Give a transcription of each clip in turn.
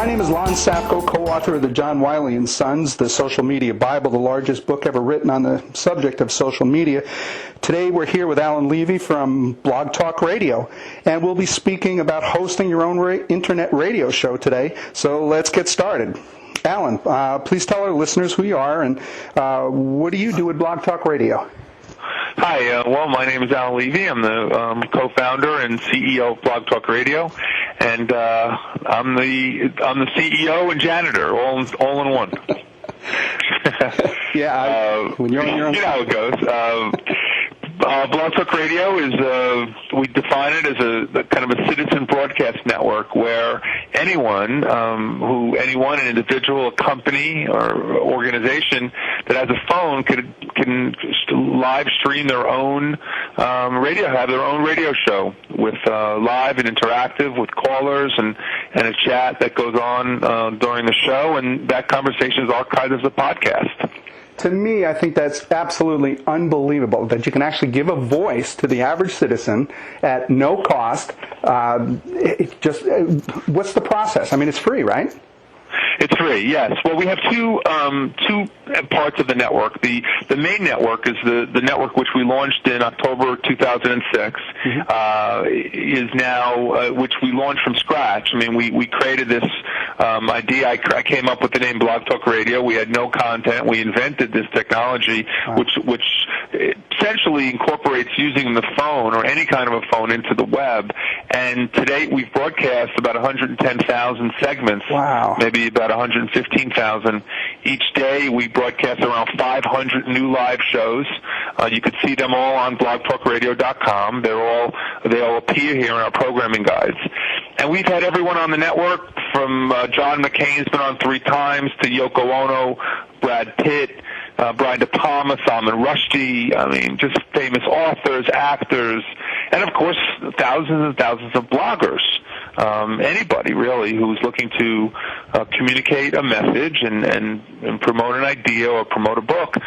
My name is Lon Safko, co-author of the John Wiley & Sons, the Social Media Bible, the largest book ever written on the subject of social media. Today we're here with Alan Levy from BlogTalkRadio, and we'll be speaking about hosting your own internet radio show today. So let's get started. Alan, please tell our listeners who you are and what do you do with BlogTalkRadio? Hi, well, my name is Alan Levy. I'm the co-founder and CEO of BlogTalkRadio, and I'm the CEO and janitor, all in one. When you're on your own. You know how it goes. BlogTalkRadio is, we define it as a kind of a citizen broadcast network where anyone, an individual, a company, or organization that has a phone can live stream their own have their own radio show with live and interactive with callers and a chat that goes on during the show, and that conversation is archived as a podcast. To me, I think that's absolutely unbelievable that you can actually give a voice to the average citizen at no cost. What's the process? I mean, it's free, right? It's free, yes. Well, we have two parts of the network. The main network is the network which we launched in October 2006. Is now which we launched from scratch. I mean, we created this idea. I came up with the name BlogTalkRadio. We had no content. We invented this technology, which essentially incorporates using the phone or any kind of a phone into the web. And to date, we've broadcast about 110,000 segments. Wow. Maybe about 115,000 each day. We broadcast around 500 new live shows. You can see them all on blogtalkradio.com. They all appear here in our programming guides. And we've had everyone on the network from John McCain's been on 3 times to Yoko Ono, Brad Pitt, Brian De Palma, Salman Rushdie. I mean, just famous authors, actors, and of course thousands and thousands of bloggers. Anybody really who's looking to communicate a message and promote an idea or promote a book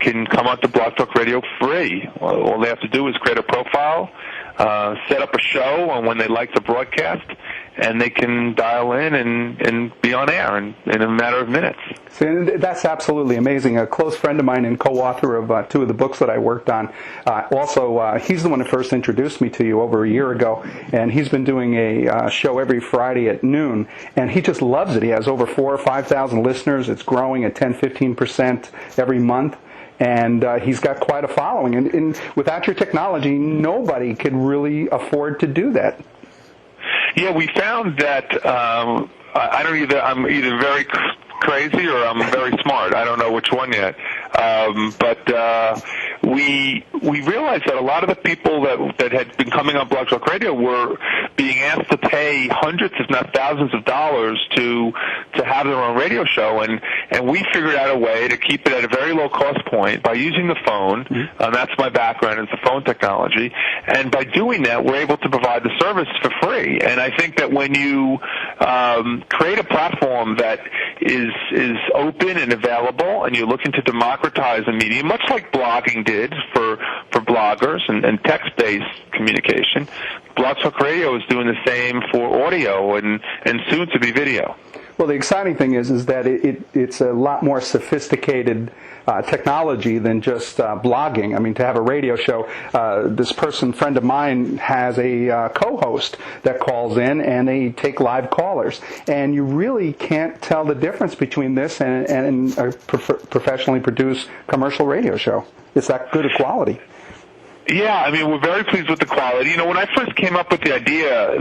can come on to BlogTalkRadio free. All they have to do is create a profile, set up a show on when they like to broadcast, and they can dial in and be on air in a matter of minutes. See, that's absolutely amazing. A close friend of mine and co-author of 2 of the books that I worked on, he's the one who first introduced me to you over a year ago, and he's been doing a show every Friday at noon, and he just loves it. He has over 4,000 or 5,000 listeners. It's growing at 10-15% every month. And he's got quite a following. And without your technology, nobody could really afford to do that. Yeah, we found that I'm either very crazy or I'm very smart. I don't know which one yet. But we realized that a lot of the people that had been coming on BlogTalkRadio were being asked to pay hundreds, if not thousands of dollars to have their own radio show, and we figured out a way to keep it at a very low cost point by using the phone. That's my background, is the phone technology, and by doing that, we're able to provide the service for free. And I think that when you create a platform that is open and available, and you're looking to democratize the medium, much like blogging did for bloggers and text-based communication, BlogTalkRadio is doing the same for audio and soon to be video. Well, the exciting thing is that it's a lot more sophisticated technology than just blogging. I mean, to have a radio show, this friend of mine, has a co-host that calls in, and they take live callers. And you really can't tell the difference between this and a professionally produced commercial radio show. It's that good a quality. Yeah, I mean, we're very pleased with the quality. You know, when I first came up with the idea,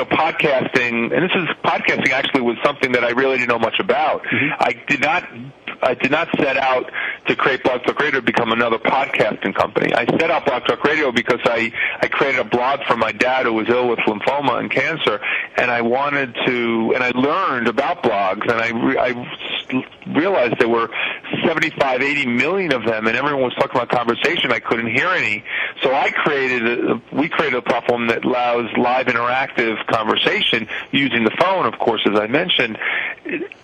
podcasting, and podcasting actually was something that I really didn't know much about. I did not set out to create BlogTalkRadio to become another podcasting company. I set out BlogTalkRadio because I created a blog for my dad who was ill with lymphoma and cancer, and I learned about blogs, and I realized there were 75, 80 million of them, and everyone was talking about conversation. I couldn't hear any. So we created a platform that allows live interactive conversation using the phone, of course, as I mentioned,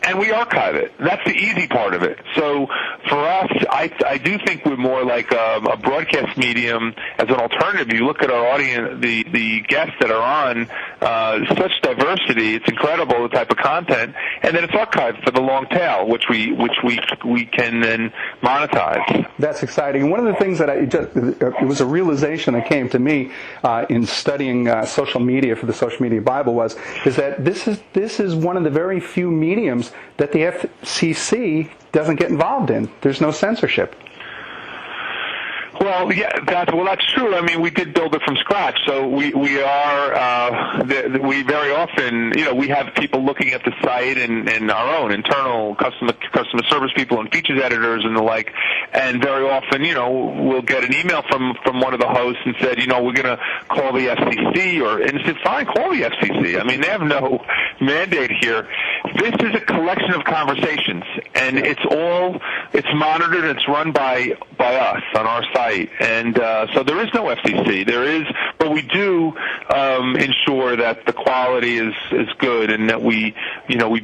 and we archive it. That's the easy part of it. So for us, I I do think we're more like a broadcast medium as an alternative. You look at our audience, the guests that are on, such diversity. It's incredible the type of content, and then it's archived for the long tail, which we can then monetize. That's exciting. One of the things that it was a realization that came to me in studying social media for the Social Media Bible is that this is one of the very few mediums that the FCC doesn't get involved in. There's no censorship. Well, yeah, that's true. I mean, we did build it from scratch, so we very often, we have people looking at the site and our own internal customer service people and features editors and the like, and very often, we'll get an email from one of the hosts and said, we're going to call the FCC, and it's fine, call the FCC. I mean, they have no mandate here. This is a collection of conversations, and it's monitored and it's run by us on our site. And so there is no FCC. But we do ensure that the quality is good, and that we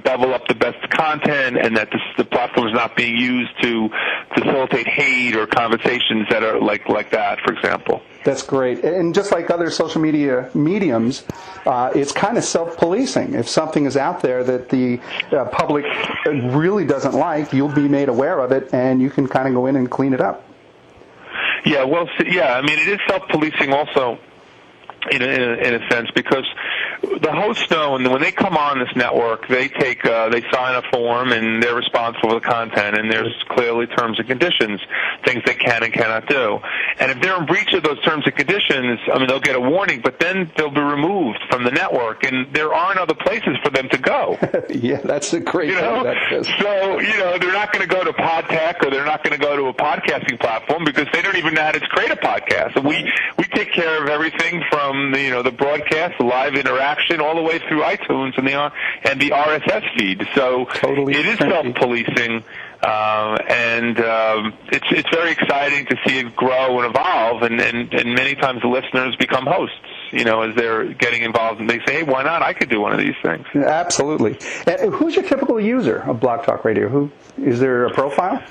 bevel up the best content, and that the platform is not being used to facilitate hate or conversations that are like that, for example. That's great. And just like other social media mediums, it's kind of self-policing. If something is out there that the public really doesn't like, you'll be made aware of it, and you can kind of go in and clean it up. Yeah, well, I mean, it is self-policing also in a sense, because the hosts know, and when they come on this network, they sign a form, and they're responsible for the content, and there's clearly terms and conditions, things they can and cannot do. And if they're in breach of those terms and conditions, I mean, they'll get a warning, but then they'll be removed from the network, and there aren't other places for them to go. Yeah, that's a great point. So, they're not going to go to PodTech, or they're not going to go to a podcasting platform, because they don't even know how to create a podcast. And we take care of everything from the broadcast, the live interaction, all the way through iTunes and the RSS feed. So totally it is self-policing, and it's very exciting to see it grow and evolve. And many times the listeners become hosts, as they're getting involved, and they say, "Hey, why not? I could do one of these things." Absolutely. And who's your typical user of Blog Talk Radio? Is there a profile?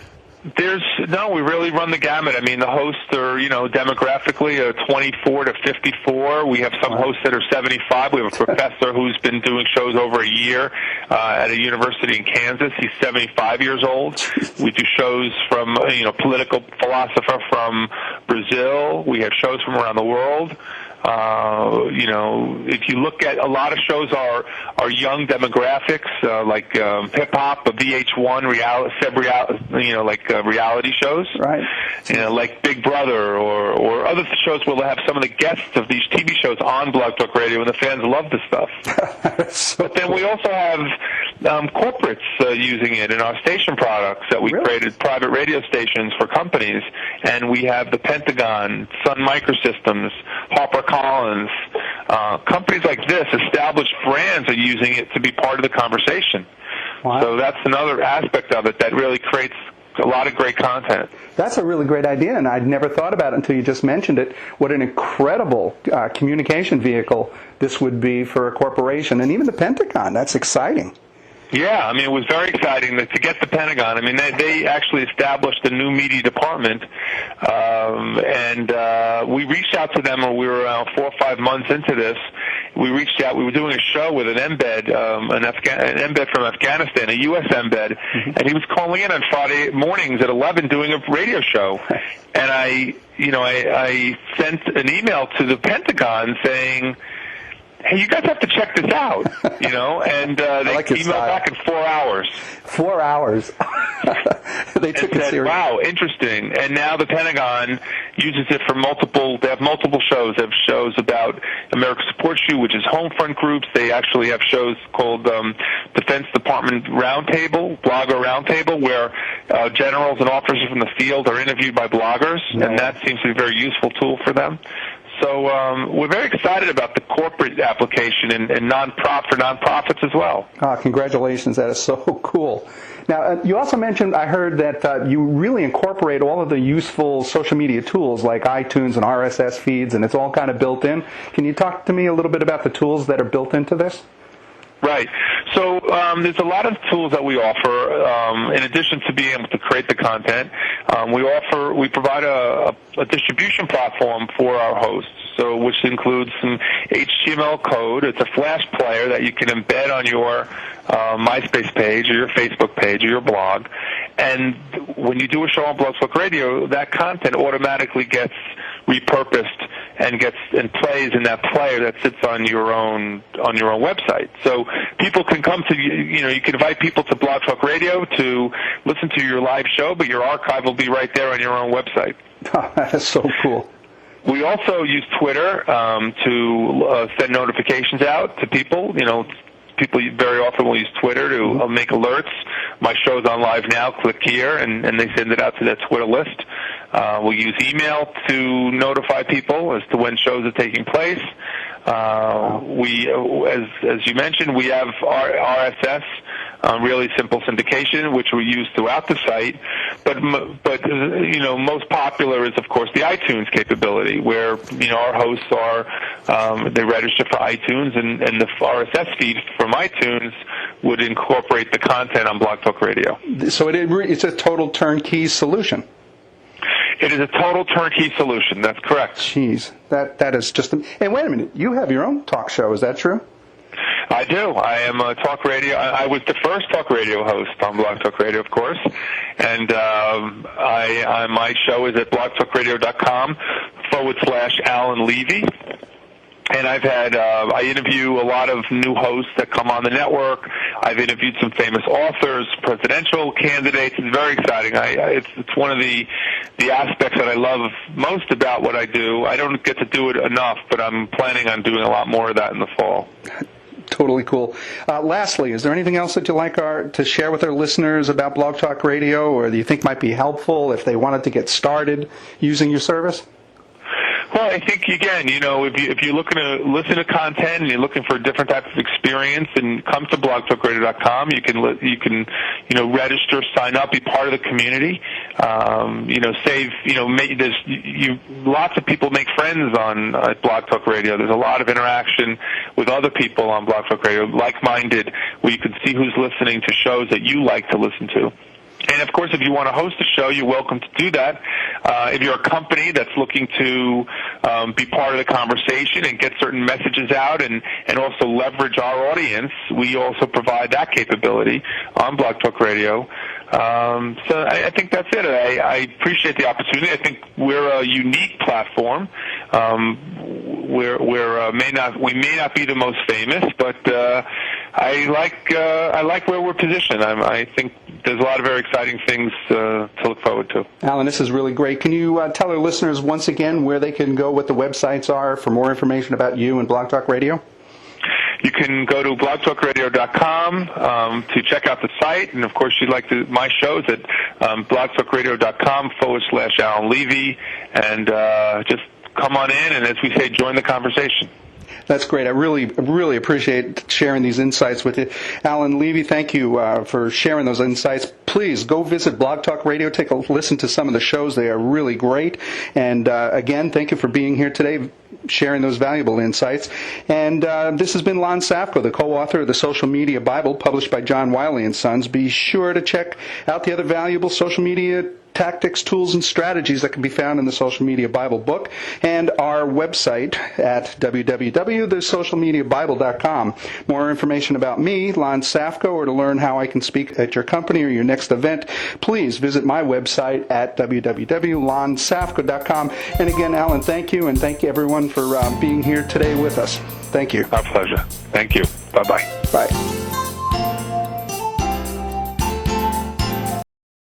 We really run the gamut. I mean, the hosts are, demographically 24 to 54. We have some hosts that are 75. We have a professor who's been doing shows over a year at a university in Kansas. He's 75 years old. We do shows from, political philosopher from Brazil. We have shows from around the world. If you look at a lot of shows are young demographics, like hip-hop, VH1, reality shows. Right. Like Big Brother or other shows where they'll have some of the guests of these TV shows on Blog Talk Radio, and the fans love this stuff. But then we also have corporates using it in our station products that we created, private radio stations for companies, and we have the Pentagon, Sun Microsystems, HarperCollins, companies like this, established brands are using it to be part of the conversation. Wow. So that's another aspect of it that really creates a lot of great content. That's a really great idea, and I'd never thought about it until you just mentioned it. What an incredible communication vehicle this would be for a corporation, and even the Pentagon. That's exciting. Yeah, I mean, it was very exciting to get the Pentagon. I mean, they actually established a new media department, and we reached out to them when we were around 4 or 5 months into this. We reached out. We were doing a show with an embed, an embed from Afghanistan, a U.S. embed, and he was calling in on Friday mornings at 11 doing a radio show. And I sent an email to the Pentagon saying, "Hey, you guys have to check this out," and they emailed back in 4 hours. 4 hours. They took it seriously. Wow, interesting. And now the Pentagon uses it for they have multiple shows. They have shows about America Supports You, which is home front groups. They actually have shows called Defense Department Roundtable, Blogger Roundtable, where generals and officers from the field are interviewed by bloggers, and that seems to be a very useful tool for them. So we're very excited about the corporate application and for nonprofits as well. Congratulations. That is so cool. Now, you also mentioned, I heard that you really incorporate all of the useful social media tools like iTunes and RSS feeds, and it's all kind of built in. Can you talk to me a little bit about the tools that are built into this? Right. So there's a lot of tools that we offer in addition to being able to create the content. we provide a distribution platform for our hosts, so which includes some HTML code. It's a Flash player that you can embed on your MySpace page or your Facebook page or your blog. And when you do a show on Blog Talk Radio, that content automatically gets repurposed and plays in that player that sits on your own website. So people can come to you can invite people to Blog Talk Radio to listen to your live show, but your archive will be right there on your own website. Oh, that is so cool. We also use Twitter to send notifications out to people. People very often will use Twitter to make alerts. My show's on live now. Click here, and they send it out to that Twitter list. We use email to notify people as to when shows are taking place. We, as you mentioned, we have RSS, really simple syndication, which we use throughout the site. But most popular is, of course, the iTunes capability, where our hosts they register for iTunes, and the RSS feed from iTunes would incorporate the content on Blog Talk Radio. So it's a total turnkey solution. It is a total turnkey solution. That's correct. Jeez, that is just. And wait a minute, you have your own talk show. Is that true? I do. I am a talk radio. I was the first talk radio host on Blog Talk Radio, of course, and my show is at blogtalkradio.com/Alan Levy. And I interview a lot of new hosts that come on the network. I've interviewed some famous authors, presidential candidates. It's very exciting. It's one of the aspects that I love most about what I do. I don't get to do it enough, but I'm planning on doing a lot more of that in the fall. Totally cool. Lastly, is there anything else that you'd like to share with our listeners about Blog Talk Radio, or that you think might be helpful if they wanted to get started using your service? Well, I think, again, if you're looking to listen to content and you're looking for a different type of experience, and come to blogtalkradio.com. You can register, sign up, be part of the community. Lots of people make friends on Blog Talk Radio. There's a lot of interaction with other people on Blog Talk Radio, like-minded, where you can see who's listening to shows that you like to listen to. And, of course, if you want to host a show, you're welcome to do that. If you're a company that's looking to be part of the conversation and get certain messages out and also leverage our audience, we also provide that capability on Blog Talk Radio. So I think that's it. I appreciate the opportunity. I think we're a unique platform. We may not be the most famous, but I like where we're positioned. I think there's a lot of very exciting things to look forward to. Alan, this is really great. Can you tell our listeners once again where they can go, what the websites are for more information about you and Blog Talk Radio? You can go to blogtalkradio.com to check out the site, and of course, my shows at blogtalkradio.com/Alan Levy, and just come on in, and as we say, join the conversation. That's great. I really appreciate sharing these insights with you. Alan Levy, thank you for sharing those insights. Please go visit Blog Talk Radio. Take a listen to some of the shows. They are really great. And again, thank you for being here today, sharing those valuable insights. And this has been Lon Safko, the co-author of the Social Media Bible, published by John Wiley & Sons. Be sure to check out the other valuable social media tactics, tools, and strategies that can be found in the Social Media Bible book, and our website at www.thesocialmediabible.com. More information about me, Lon Safko, or to learn how I can speak at your company or your next event, please visit my website at www.lonsafko.com. And again, Alan, thank you, and thank you everyone for being here today with us. Thank you. Our pleasure. Thank you. Bye-bye. Bye.